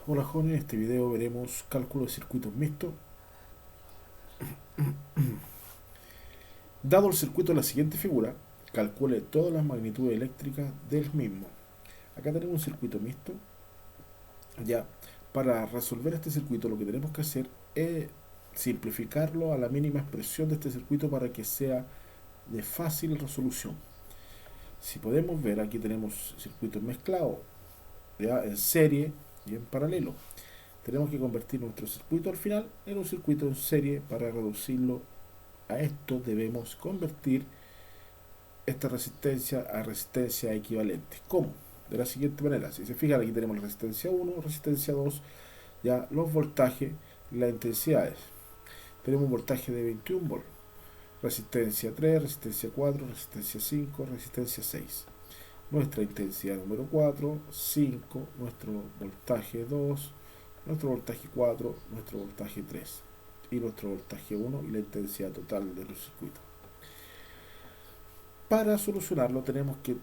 Hola jóvenes, en este video veremos cálculo de circuitos mixtos. Dado el circuito de la siguiente figura, calcule todas las magnitudes eléctricas del mismo. Acá tenemos un circuito mixto. Ya, para resolver este circuito lo que tenemos que hacer es simplificarlo a la mínima expresión de este circuito para que sea de fácil resolución. Si podemos ver, aquí tenemos circuitos mezclados, ya en serie y en paralelo. Tenemos que convertir nuestro circuito al final en un circuito en serie. Para reducirlo a esto debemos convertir esta resistencia a resistencia equivalente. ¿Cómo? De la siguiente manera. Si se fijan, aquí tenemos la resistencia 1, resistencia 2, ya los voltajes, las intensidades. Tenemos un voltaje de 21 volts, resistencia 3, resistencia 4, resistencia 5, resistencia 6. Nuestra intensidad número 4, 5, nuestro voltaje 2, nuestro voltaje 4, nuestro voltaje 3 y nuestro voltaje 1 y la intensidad total de los circuitos. Para solucionarlo tenemos que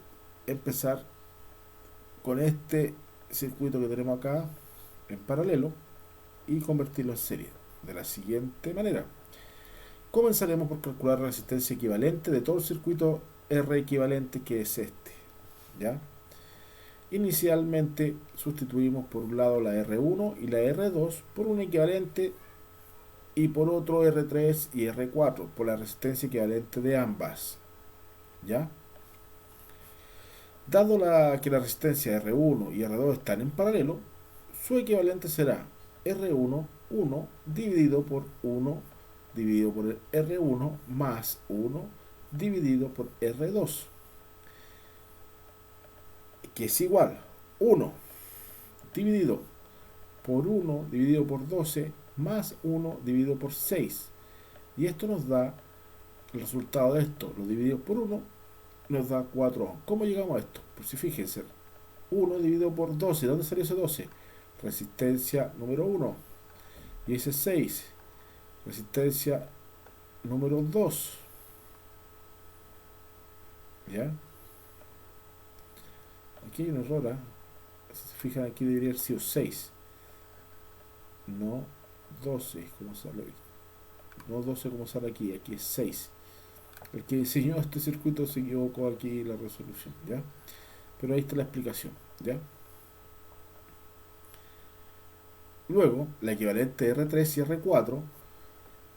empezar con este circuito que tenemos acá en paralelo y convertirlo en serie de la siguiente manera. Comenzaremos por calcular la resistencia equivalente de todo el circuito R equivalente, que es este, ¿ya? Inicialmente sustituimos por un lado la R1 y la R2 por un equivalente y por otro R3 y R4 por la resistencia equivalente de ambas, ¿ya? Dado que la resistencia R1 y R2 están en paralelo, su equivalente será R1 1 dividido por 1 dividido por R1 más 1 dividido por R2, que es igual 1 dividido por 1 dividido por 12 más 1 dividido por 6. Y esto nos da el resultado de esto, lo dividido por 1 nos da 4 ohms. ¿Cómo llegamos a esto? Pues si fíjense, 1 dividido por 12, ¿de dónde salió ese 12? Resistencia número 1. Y ese 6, resistencia número 2. ¿Ya? Aquí hay un error, ¿eh? Si se fijan, aquí debería haber sido 6, no 12, como sale, no 12 como sale aquí, aquí es 6. El que diseñó este circuito se equivocó aquí la resolución, ¿ya? Pero ahí está la explicación, ¿ya? Luego, la equivalente R3 y R4,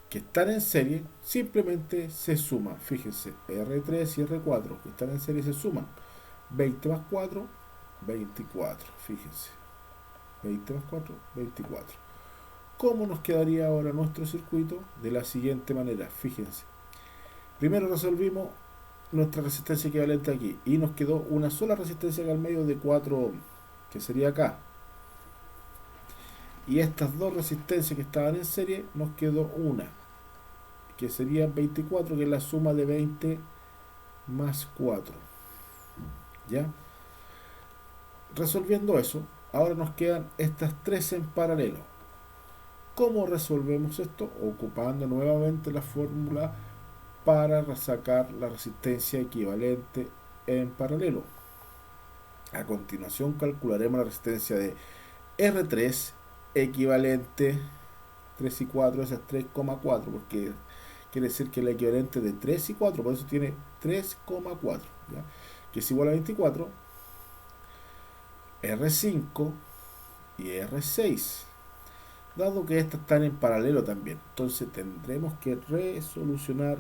que están en serie, simplemente se suman. Fíjense, R3 y R4, que están en serie, se suman. 20 más 4, 24. Fíjense, 20 más 4, 24. ¿Cómo nos quedaría ahora nuestro circuito? De la siguiente manera, fíjense. Primero resolvimos nuestra resistencia equivalente aquí y nos quedó una sola resistencia acá al medio de 4 ohms, que sería acá. Y estas dos resistencias que estaban en serie nos quedó una, que sería 24, que es la suma de 20 más 4. ¿Ya? Resolviendo eso, ahora nos quedan estas tres en paralelo. ¿Cómo resolvemos esto? Ocupando nuevamente la fórmula para sacar la resistencia equivalente en paralelo. A continuación calcularemos la resistencia de R3 equivalente 3 y 4, esa es 3,4, porque quiere decir que es la equivalente de 3 y 4, por eso tiene 3,4, ¿ya? Que es igual a 24, R5 y R6. Dado que estas están en paralelo también, entonces tendremos que resolucionar,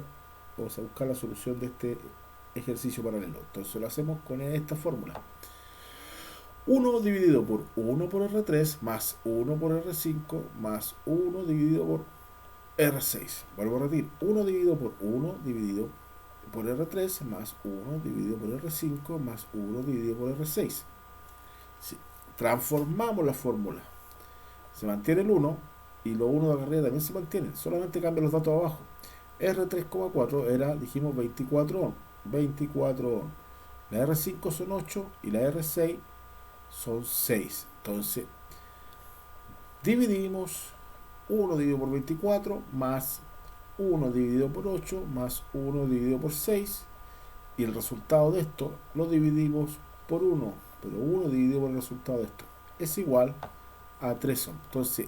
o sea, buscar la solución de este ejercicio paralelo. Entonces lo hacemos con esta fórmula. 1 dividido por 1 por R3 más 1 por R5 más 1 dividido por R6. Vuelvo a repetir, 1 dividido por 1 dividido por R3 más 1 dividido por R5 más 1 dividido por R6. Si transformamos la fórmula, se mantiene el 1 y los 1 de acá arriba también se mantienen, solamente cambia los datos abajo. R3,4 era, dijimos, 24 ohms. 24 ohms. La R5 son 8 y la R6 son 6. Entonces, dividimos 1 dividido por 24 más 1 dividido por 8 más 1 dividido por 6. Y el resultado de esto lo dividimos por 1. Pero 1 dividido por el resultado de esto es igual a 3 ohms. Entonces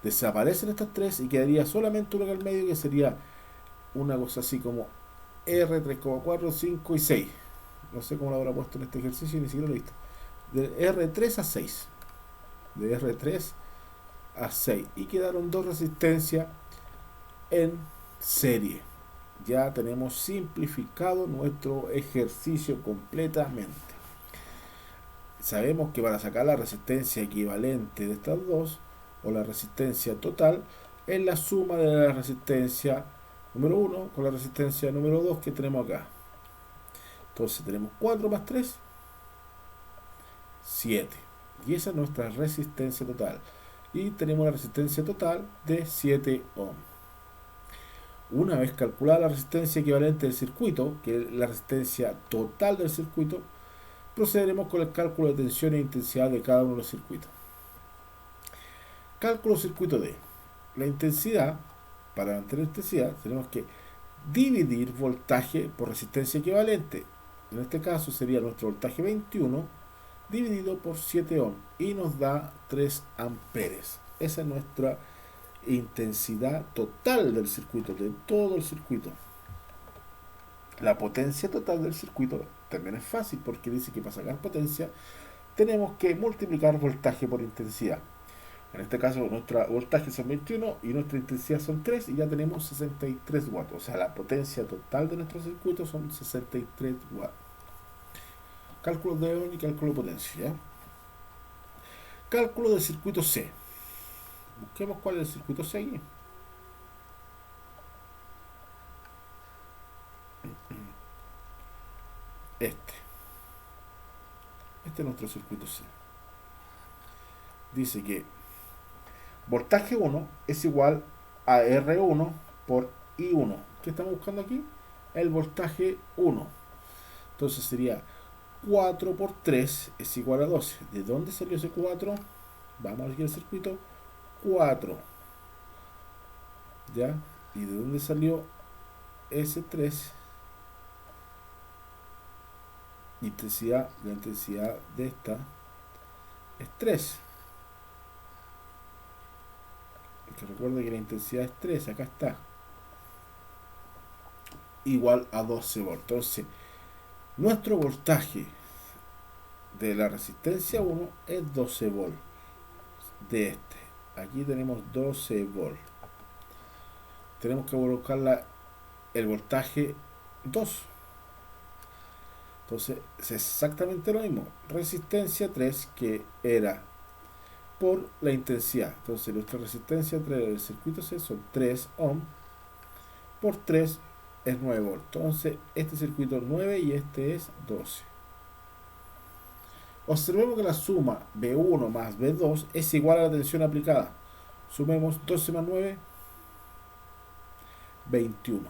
desaparecen estas tres y quedaría solamente uno en el medio, que sería una cosa así como R3,4, 5 y 6. No sé cómo lo habrá puesto en este ejercicio, ni siquiera lo he visto. De R3 a 6. De R3 a 6. Y quedaron dos resistencias en serie. Ya tenemos simplificado nuestro ejercicio completamente. Sabemos que para sacar la resistencia equivalente de estas dos, o la resistencia total, es la suma de la resistencia número 1 con la resistencia número 2 que tenemos acá. Entonces tenemos 4 más 3, 7. Y esa es nuestra resistencia total. Y tenemos la resistencia total de 7 ohms. Una vez calculada la resistencia equivalente del circuito, que es la resistencia total del circuito, procederemos con el cálculo de tensión e intensidad de cada uno de los circuitos. Cálculo circuito D. La intensidad, para mantener intensidad, tenemos que dividir voltaje por resistencia equivalente. En este caso sería nuestro voltaje 21 dividido por 7 ohms y nos da 3 amperes. Esa es nuestra intensidad total del circuito, de todo el circuito. La potencia total del circuito también es fácil, porque dice que para sacar potencia tenemos que multiplicar voltaje por intensidad. En este caso nuestro voltaje son 21 y nuestra intensidad son 3 y ya tenemos 63 watts. O sea, la potencia total de nuestro circuito son 63 watts. Cálculo de ohm y cálculo de potencia. ¿Ya? Cálculo del circuito C. Busquemos cuál es el circuito C aquí. Este es nuestro circuito C. Dice que voltaje 1 es igual a R1 por I1. ¿Qué estamos buscando aquí? El voltaje 1. Entonces sería 4 por 3 es igual a 12. ¿De dónde salió ese 4? Vamos aquí al circuito. 4. ¿Ya? ¿Y de dónde salió ese 3? La intensidad de esta es 3. Porque recuerda que la intensidad es 3, acá está. Igual a 12 volts. Entonces, nuestro voltaje de la resistencia 1 es 12 volts. De este. Aquí tenemos 12 volts. Tenemos que colocar el voltaje 2. Entonces es exactamente lo mismo. Resistencia 3, que era por la intensidad. Entonces nuestra resistencia 3 del circuito C son 3 ohms. Por 3 es 9 volts. Entonces este circuito es 9 y este es 12. Observemos que la suma B1 más B2 es igual a la tensión aplicada. Sumemos 12 más 9, 21.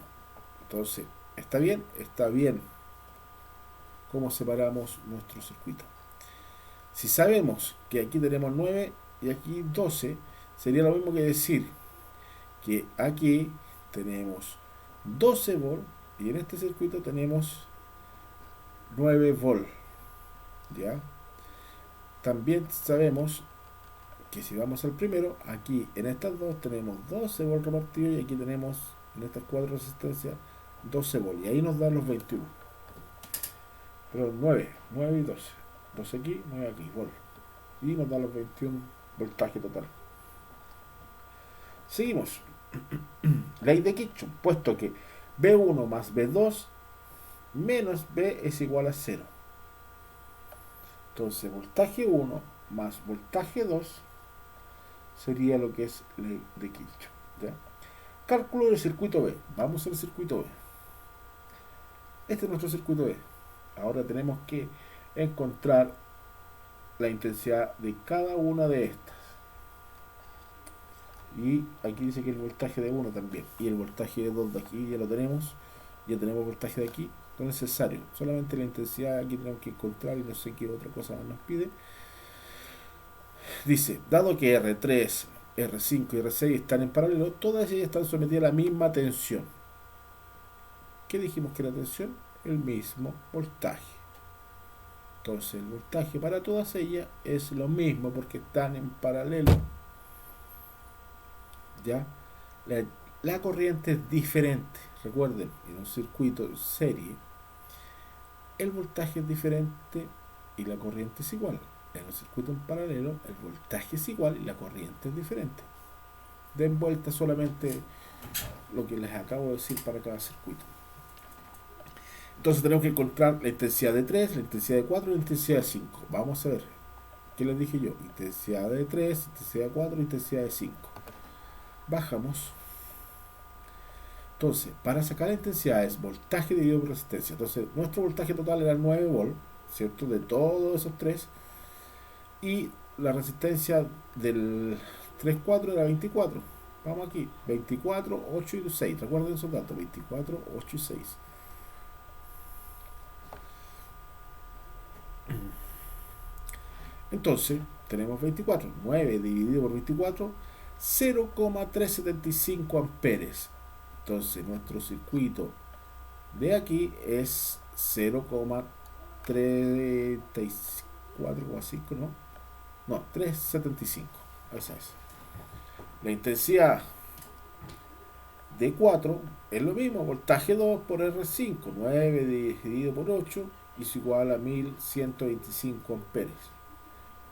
Entonces, ¿está bien? Está bien. ¿Cómo separamos nuestro circuito? Si sabemos que aquí tenemos 9 y aquí 12, sería lo mismo que decir que aquí tenemos 12 volts y en este circuito tenemos 9 volts. ¿Ya? También sabemos que si vamos al primero, aquí en estas dos tenemos 12 volts repartidos y aquí tenemos en estas cuatro resistencias 12 volts. Y ahí nos dan los 21. Pero 9 y 12. 12 aquí, 9 aquí, volts. Y nos dan los 21 voltaje total. Seguimos. Ley de Kirchhoff, puesto que B1 más B2 menos B es igual a 0. Entonces voltaje 1 más voltaje 2 sería lo que es ley de Kirchhoff. ¿Ya? Cálculo del circuito B. Vamos al circuito B. Este es nuestro circuito B. Ahora tenemos que encontrar la intensidad de cada una de estas. Y aquí dice que el voltaje de 1 también. Y el voltaje de 2 de aquí ya lo tenemos. Ya tenemos el voltaje de aquí. No es necesario. Solamente la intensidad aquí tenemos que encontrar y no sé qué otra cosa nos pide. Dice, dado que R3, R5 y R6 están en paralelo, todas ellas están sometidas a la misma tensión. ¿Qué dijimos que era tensión? El mismo voltaje. Entonces el voltaje para todas ellas es lo mismo porque están en paralelo. ¿Ya? La, la corriente es diferente. Recuerden, en un circuito serie, el voltaje es diferente y la corriente es igual. En un circuito en paralelo, el voltaje es igual y la corriente es diferente. Den vuelta solamente lo que les acabo de decir para cada circuito. Entonces tenemos que encontrar la intensidad de 3, la intensidad de 4 y la intensidad de 5. Vamos a ver. ¿Qué les dije yo? Intensidad de 3, intensidad de 4, intensidad de 5. Bajamos. Entonces, para sacar la intensidad es voltaje dividido por resistencia. Entonces, nuestro voltaje total era 9 volt, ¿cierto? De todos esos tres. Y la resistencia del 3,4 era 24. Vamos aquí, 24, 8 y 6. Recuerden esos datos, 24, 8 y 6. Entonces, tenemos 24. 9 dividido por 24, 0,375 amperes. Entonces, nuestro circuito de aquí es 0,34,5, ¿no? No, 375. Esa es. La intensidad de 4 es lo mismo, voltaje 2 por R5, 9 dividido por 8 es igual a 1125 amperes.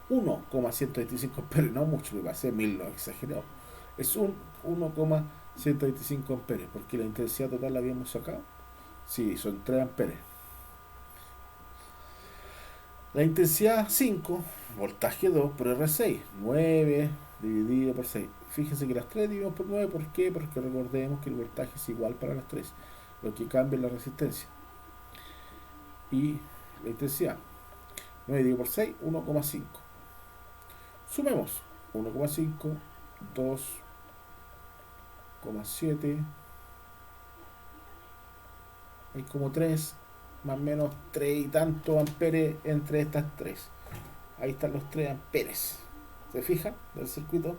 1,125 amperes, no mucho, me pasé 1000, no exagerado. Es un 1,125 amperes, porque la intensidad total la habíamos sacado. Sí, son 3 amperes. La intensidad 5, voltaje 2 por R6, 9 dividido por 6. Fíjense que las 3 dividimos por 9, ¿por qué? Porque recordemos que el voltaje es igual para las 3, lo que cambia es la resistencia. Y la intensidad, 9 dividido por 6, 1,5. Sumemos 1,5, 2,7, hay como 3, más o menos 3 y tantos amperes entre estas 3. Ahí están los 3 amperes. ¿Se fijan? Del circuito.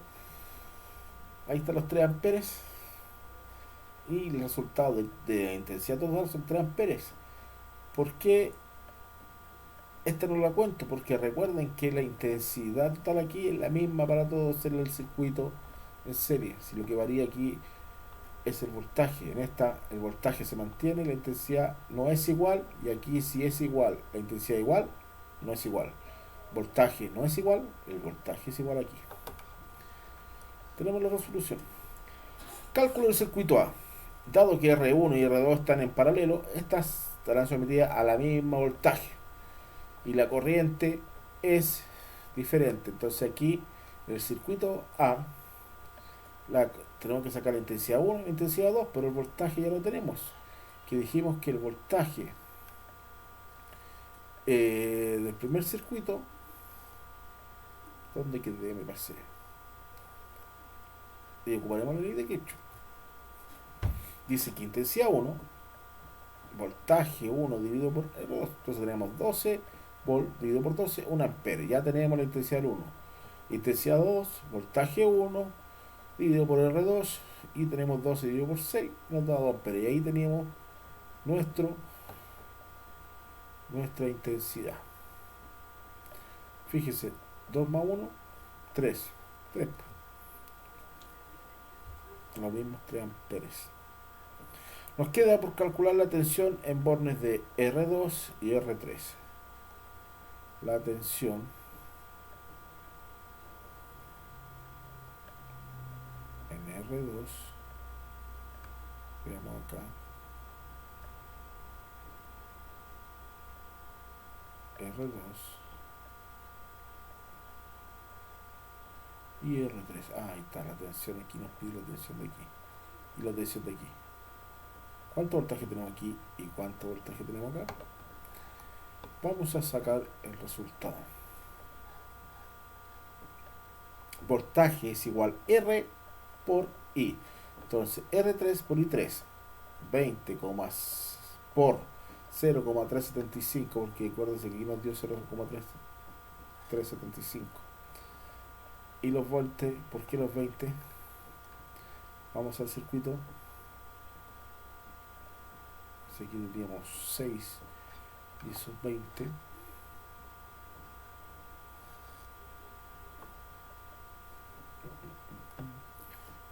Ahí están los 3 amperes. Y el resultado de la intensidad total son 3 amperes. ¿Por qué esta no la cuento? Porque recuerden que la intensidad total aquí es la misma para todos en el circuito en serie. Si lo que varía aquí es el voltaje. En esta el voltaje se mantiene, la intensidad no es igual. Y aquí si es igual, la intensidad igual, no es igual. Voltaje no es igual, el voltaje es igual aquí. Tenemos la resolución. Cálculo del circuito A. Dado que R1 y R2 están en paralelo, estas estarán sometidas a la misma voltaje y la corriente es diferente. Entonces aquí en el circuito A tenemos que sacar la intensidad 1 y la intensidad 2, pero el voltaje ya lo tenemos. Que dijimos que el voltaje del primer circuito, ¿dónde quedé? Me pasé. Y ocuparemos la ley de Kirchhoff. Dice que intensidad 1, voltaje 1 dividido por R2, entonces tenemos 12 volt dividido por 12, 1 ampere. Ya tenemos la intensidad 1. Intensidad 2, voltaje 1 dividido por R2 y tenemos 12 dividido por 6, nos da 2 amperes. Y ahí teníamos nuestra intensidad. Fíjese, 2 más 1, 3. 3. Los mismos 3 amperes. Nos queda por calcular la tensión en bornes de R2 y R3. La tensión en R2, veamos acá, R2 y R3. Ahí está la tensión aquí, nos pide la tensión de aquí y la tensión de aquí. ¿Cuánto voltaje tenemos aquí y cuánto voltaje tenemos acá? Vamos a sacar el resultado. Voltaje es igual R por I. Entonces R3 por I3, 20, por 0,375, porque acuérdense que aquí nos dio 0,375. Y los voltios, ¿por qué los 20? Vamos al circuito. Aquí tendríamos 6 y esos 20.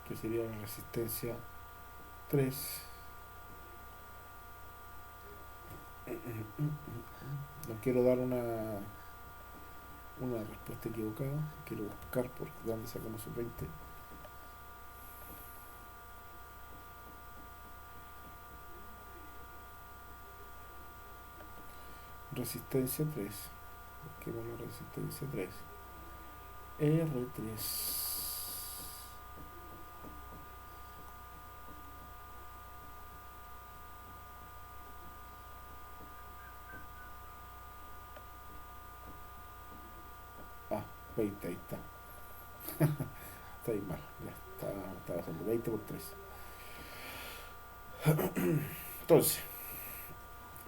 que sería la resistencia 3. No quiero dar una respuesta equivocada, quiero buscar por dónde sacamos un 20. Resistencia 3, busquemos la resistencia 3, R3. Ah, 20, ahí está. Está ahí mal, ya está bajando. 20 por 3. Entonces,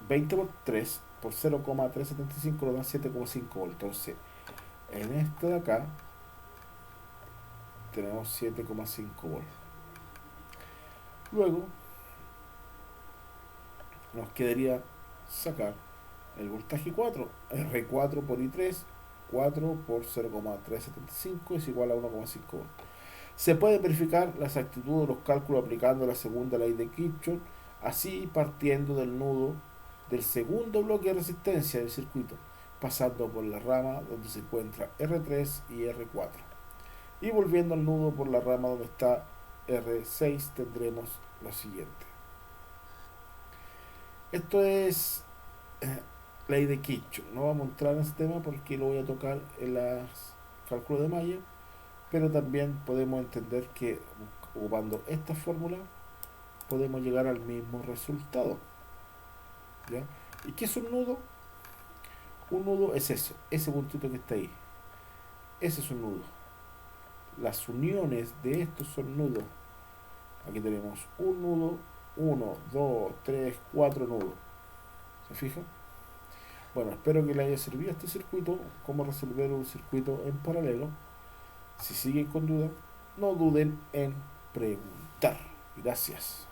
20 por 3 por 0,375 nos da 7,5 volts. Entonces, en este de acá tenemos 7,5 volts. Luego, nos quedaría sacar el voltaje 4. R4 por I3, 4 por 0,375 es igual a 1,5 volts. Se puede verificar la exactitud de los cálculos aplicando la segunda ley de Kirchhoff, así partiendo del nudo del segundo bloque de resistencia del circuito, pasando por la rama donde se encuentra R3 y R4. Y volviendo al nudo por la rama donde está R6 tendremos lo siguiente. Esto es ley de Kirchhoff. No vamos a entrar en este tema porque lo voy a tocar en los cálculos de Mayer, pero también podemos entender que ocupando esta fórmula podemos llegar al mismo resultado. ¿Ya? ¿Y qué es un nudo? Un nudo es eso, ese puntito que está ahí. Ese es un nudo. Las uniones de estos son nudos. Aquí tenemos un nudo, 1, 2, 3, 4 nudos. ¿Se fijan? Bueno, espero que les haya servido este circuito, cómo resolver un circuito en paralelo. Si siguen con duda, no duden en preguntar. Gracias.